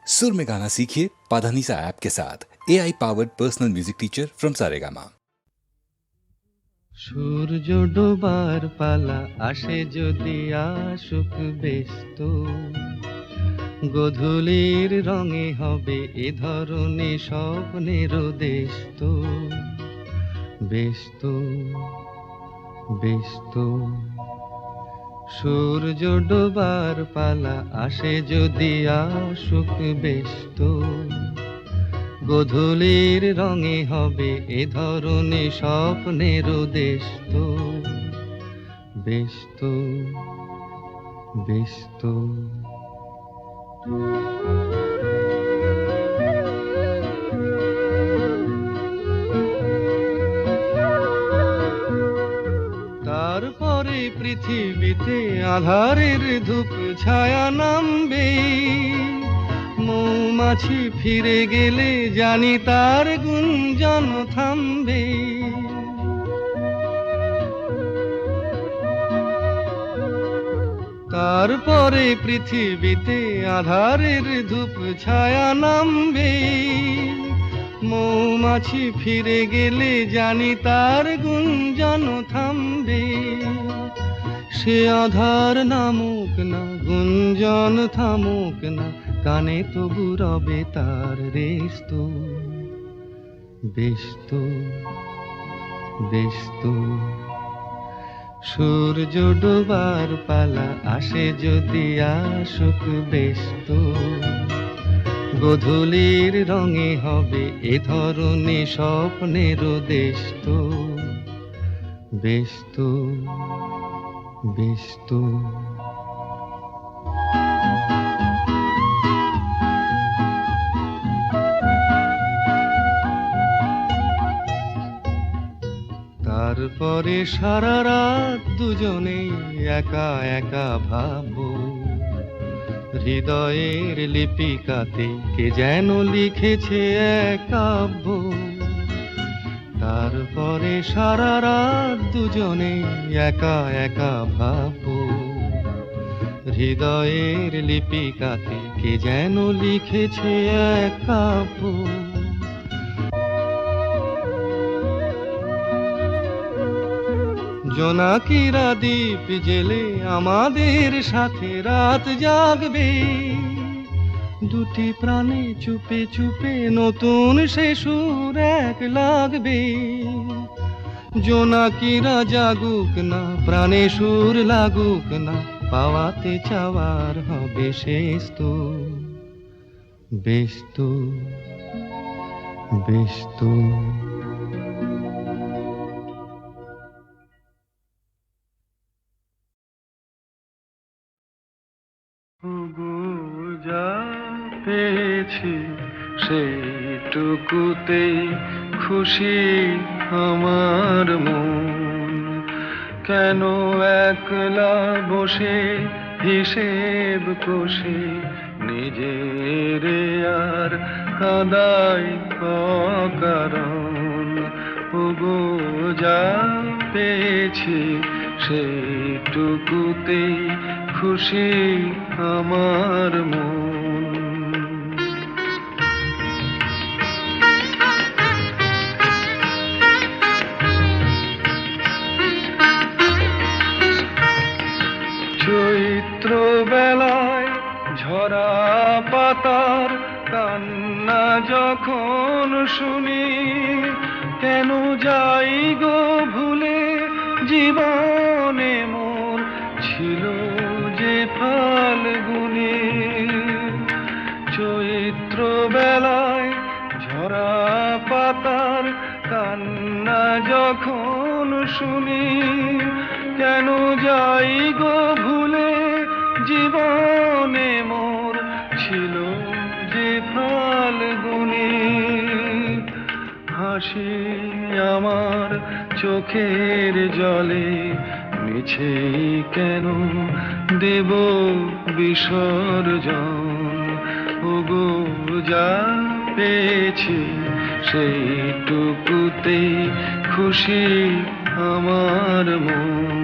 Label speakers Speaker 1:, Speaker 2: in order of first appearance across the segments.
Speaker 1: सुर में गाना सीखिए पाधानीसा ऐप के साथ AI powered personal music teacher from Saregama.
Speaker 2: সূর্য ডোবার পালা আসে যদি আসুক ব্যস্ত, গোধূলির রঙে হবে এ ধরনে স্বপ্নের দেশ তো। ব্যস্ত ব্যস্ত সূর্য ডোবার পালা আসে যদি আসুক ব্যস্ত, গোধূলির রঙে হবে এ ধরনে স্বপ্নের দেশ তো। ব্যস্ত ব্যস্ত তারপরে পৃথিবীতে আঁধারের ধূপ ছায়া নামবে, মৌমাছি ফিরে গেলে জানি তার গুঞ্জন থামবে। তারপরে পৃথিবীতে আঁধারের ধূপ ছায়া নামবে, মৌমাছি ফিরে গেলে জানি তার গুঞ্জন থামবে। সে আধার নামুক না, গুঞ্জন থামুক না, কানে তবু রবে তার রেশ তো। ব্যস্ত ব্যস্ত সূর্য ডোবার পালা আসে যদি আসুক ব্যস্ত, গোধূলির রঙে হবে এ ধরনে স্বপ্নের দেশ তো। ব্যস্ত ব্যস্ত তারপরে সারা রাত দুজনে একা একা ভাববো, হৃদয়ের লিপিকাতে কে যেন লিখেছে এক কাব্য। তারপরে সারা রাত দুজনে একা একা ভাববো, হৃদয়ের লিপিকাতে কে যেন লিখেছে এক কাব্য। জোনাকিরা দ্বীপ জেলে আমাদের সাথে রাত জাগবে, দুটি প্রাণে চুপে চুপে নতুন সে সুর এক লাগবে। জোনাকিরা জাগুক না, প্রাণে সুর লাগুক না, পাওয়াতে চাওয়ার হবে শেষ তো। ব্যস্ত ব্যস্ত যা পেয়েছি সেইটুকুতেই খুশি আমার মন, কেন একলা বসে হিসেব কষে নিজের আর কাঁদাই অকারণ। ওগো যা পেয়েছি সেইটুকুতেই খুশি আমার মন। চৈত্র বেলায় ঝরা পাতার কান্না যখন শুনি, কেন যাই গো ভুলে জীবনে মন ছিল যে ফাল্গুনে। চৈত্র বেলায় ঝরা পাতার কান্না যখন শুনি, কেন যাই গো ভুলে জীবনে মোর ছিল যে ফাল্গুনে। হাসি আমার চোখের জলে মিছে কেন দেব বিসর্জন। ওগো যা পেয়েছি সেইটুকুতেই খুশি আমার মন।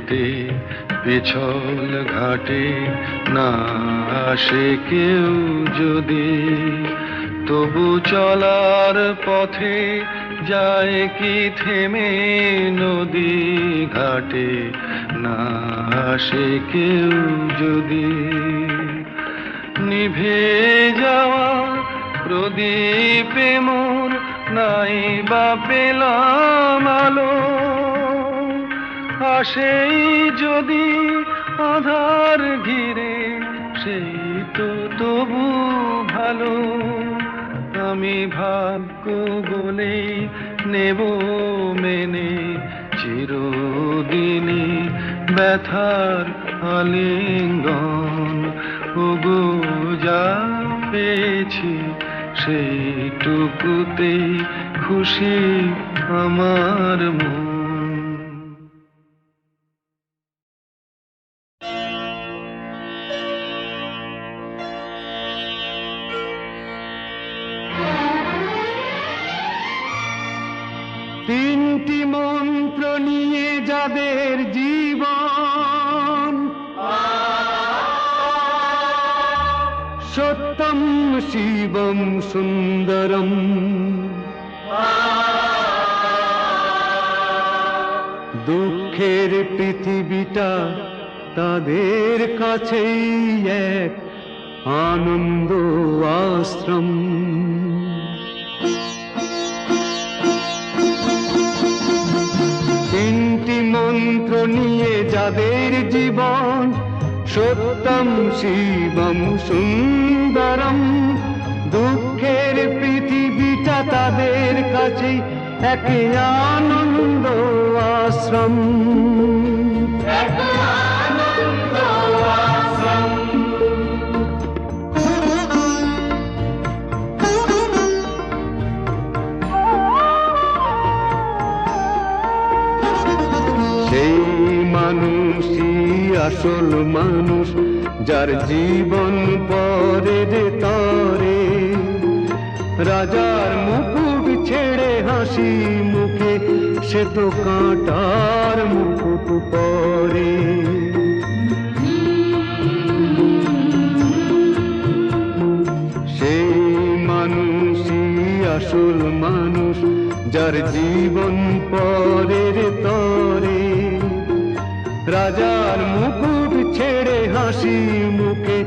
Speaker 2: হেঁটে পিছল ঘাটে না আসে কেউ যদি, তবু চলার পথে যায় কি থেমে নদী ঘাটে না আসে কেউ যদি। নিভে যাওয়া প্রদীপে মোর নাই বা পেলাম আলো, আসেই যদি আধার ঘিরে সেই তো তবু ভালো। আমি ভাগ্য বলেই নেব মেনে চিরদিনই ব্যথার আলিঙ্গন। ওগো যা পেয়েছি সেইটুকুতেই খুশি আমার মন। তিনটি মন্ত্র নিয়ে যাদের জীবন, সত্যম শিবম সুন্দরম, দুঃখের পৃথিবীটা তাদের কাছেই এক আনন্দ আশ্রম। তিনটি মন্ত্র নিয়ে যাদের জীবন, সত্যম শিবম সুন্দরম, দুঃখের পৃথিবীটা তাদের কাছে এক আনন্দ আশ্রম। সেই মানুষই আসল মানুষ, যার জীবন পরের তরে, রাজার মুকুট ছেড়ে হাসি মুখে সে তো কাঁটার মুকুট পরে। সেই মানুষই আসল মানুষ, যার জীবন পরের তরে, রাজার মুকুট ছেড়ে হাসি মুখে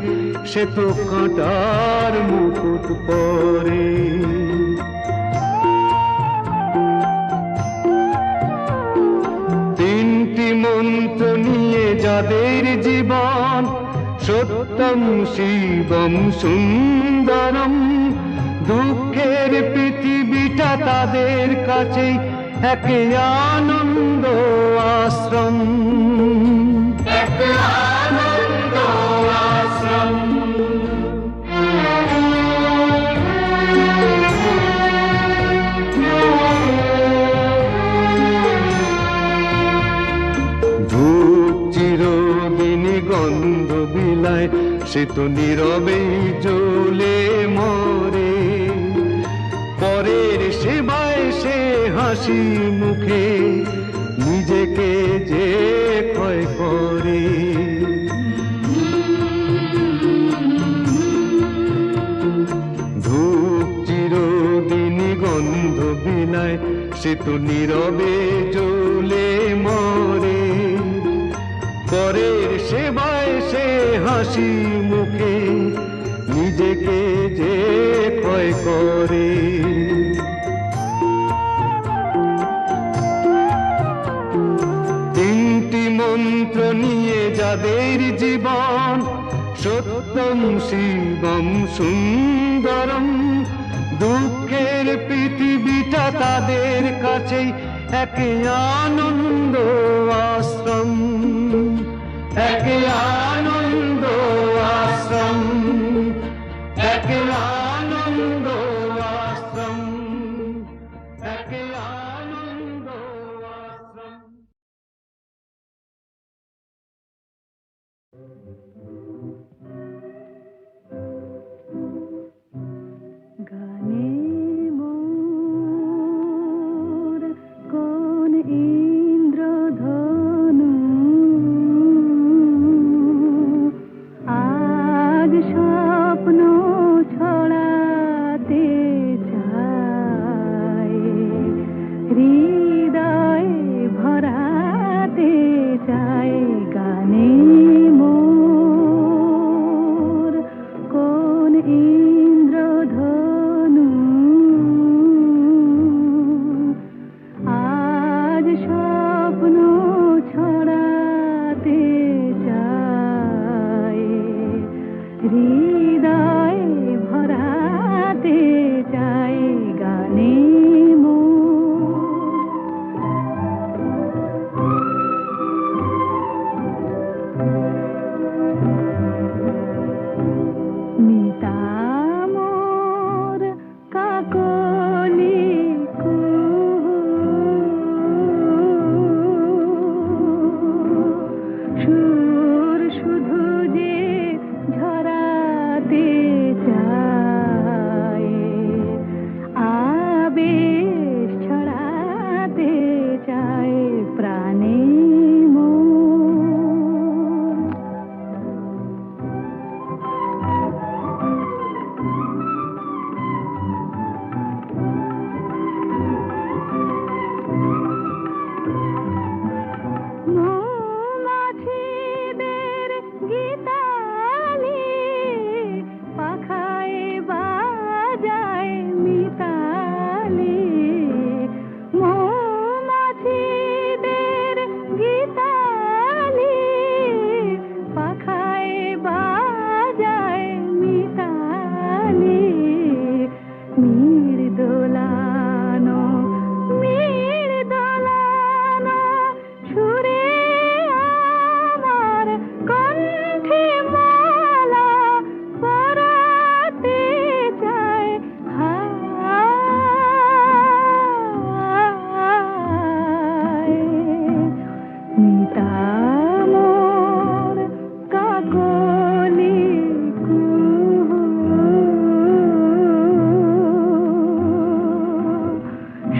Speaker 2: সে তো কাঁটার মুকুট পরে। তিনটি মন্ত্র নিয়ে যাদের জীবন, সত্যম শিবম সুন্দরম, দুঃখের পৃথিবীটা তাদের কাছে এক আনন্দ আশ্রম। এক আনন্দ আশ্রম। ধূপ চিরদিনই গন্ধ বিলায়, সে তো নীরবেই জ্বলে মরে, পরের সেবায় সে হাসি মুখে নিজেকে যে ক্ষয় করে। ধূপ চিরদিনই গন্ধ বিলায়, সে তো নীরবে জ্বলে মরে, পরের সেবায় সে হাসি মুখে নিজেকে যে ক্ষয় করে। তিনটি মন্ত্র নিয়ে যাদের জীবন, সত্যম শিবম সুন্দরম, দুঃখের পৃথিবীটা তাদের কাছেই এক আনন্দ আশ্রম। এক আনন্দ আশ্রম। এক আনন্দ আশ্রম। এক আনন্দ আশ্রম।
Speaker 3: গানে মোর কোন ইন্দ্রধনু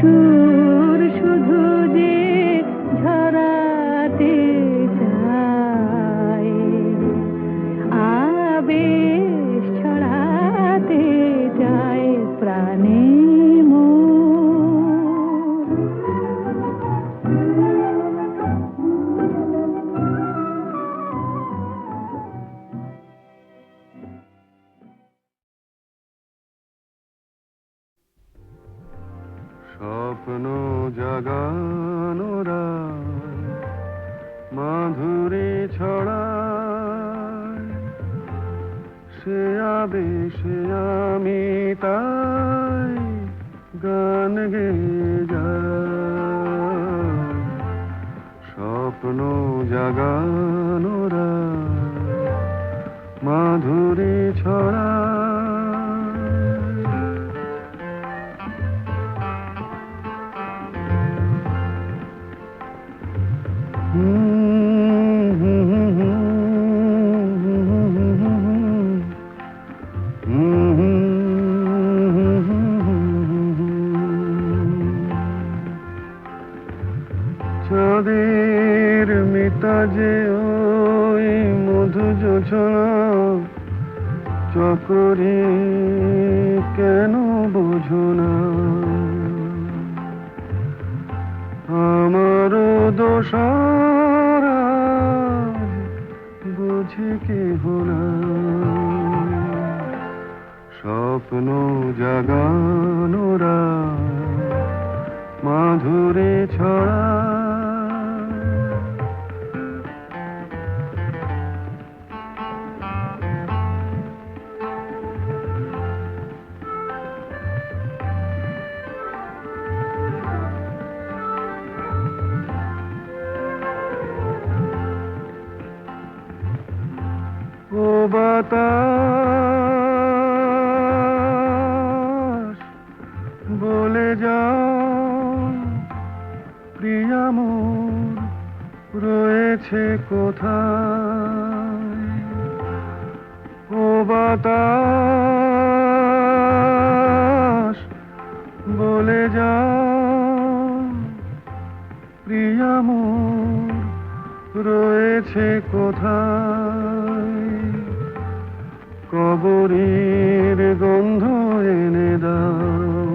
Speaker 3: সুর শুধু যে ঝরাতে চায়, আবেশ ছড়াতে চায় প্রাণে মোর।
Speaker 2: স্বপ্ন জাগানোরা মাধুরী ছড়ায়, সে আবেশে আমি তাই গান গেয়ে যাই। স্বপ্ন জাগানোরা মাধুরী ছড়ায়। চাঁদের মিতাজে ওই মধু জোছনা চকরি কেন বোঝো না? আমারও দোষারা বুঝে কেহ না। স্বপ্ন জাগানোরা মাধুরী ছড়া। ও বাতাস বলে যাও প্রিয়া মোর রয়েছে কোথায়? ও বাতাস বলে যাও প্রিয়া মোর রয়েছে কোথায়? কবরের গন্ধ এনে দাও,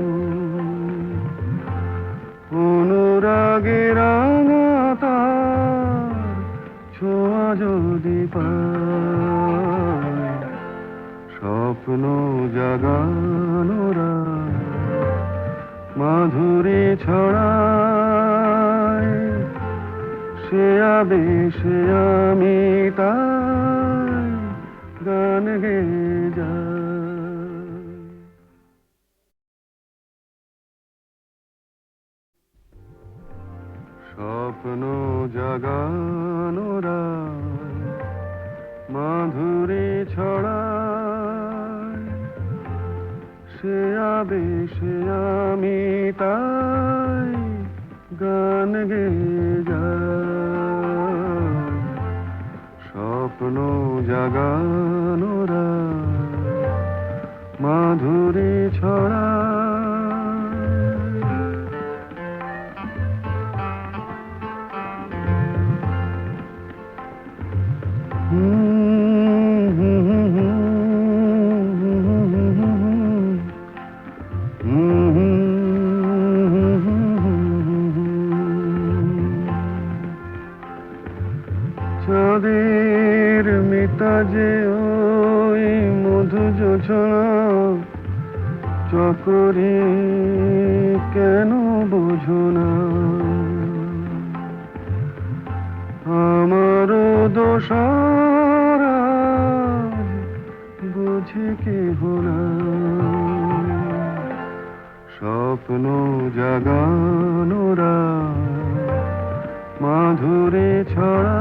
Speaker 2: অনুরাগে রাঙা তার ছোঁয়া যদি পায়। স্বপ্ন জাগানোরা মাধুরী ছড়ায়, সে আবেশে আমি তাই গান গেয়ে যাই। স্বপ্ন জাগানোরা মাধুরী ছড়ায়, সে আবেশে আমি তাই গান গেয়ে যাই। স্বপ্ন জাগানোরা মাধুরী ছড়ায়। চাঁদের মিতাজে ওই মধু জোছনা চকরি কেন বোঝো না? আমারও দোষারা বুঝে কেহ না। স্বপ্ন জাগানোরা মাধুরী ছড়া।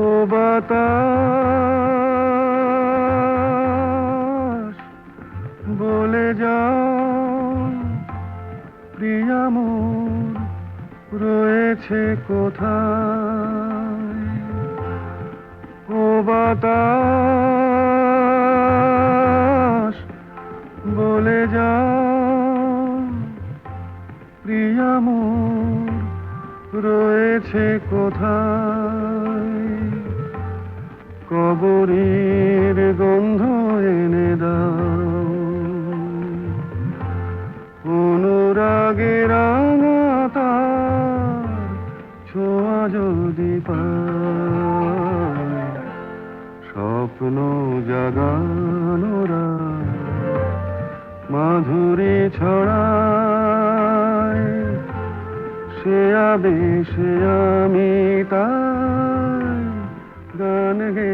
Speaker 2: ও বাতাস রয়েছে কোথায় ও বাতাস বলে যা প্রিয়া মোর রয়েছে কোথায় কবরের গন্ধ এনে দাও অনুরাগে রাঙা তার ছোঁয়া যদি পায় স্বপ্ন জাগানোরা মাধুরী ছড়ায় সে আবেশে আমি তাই গান গে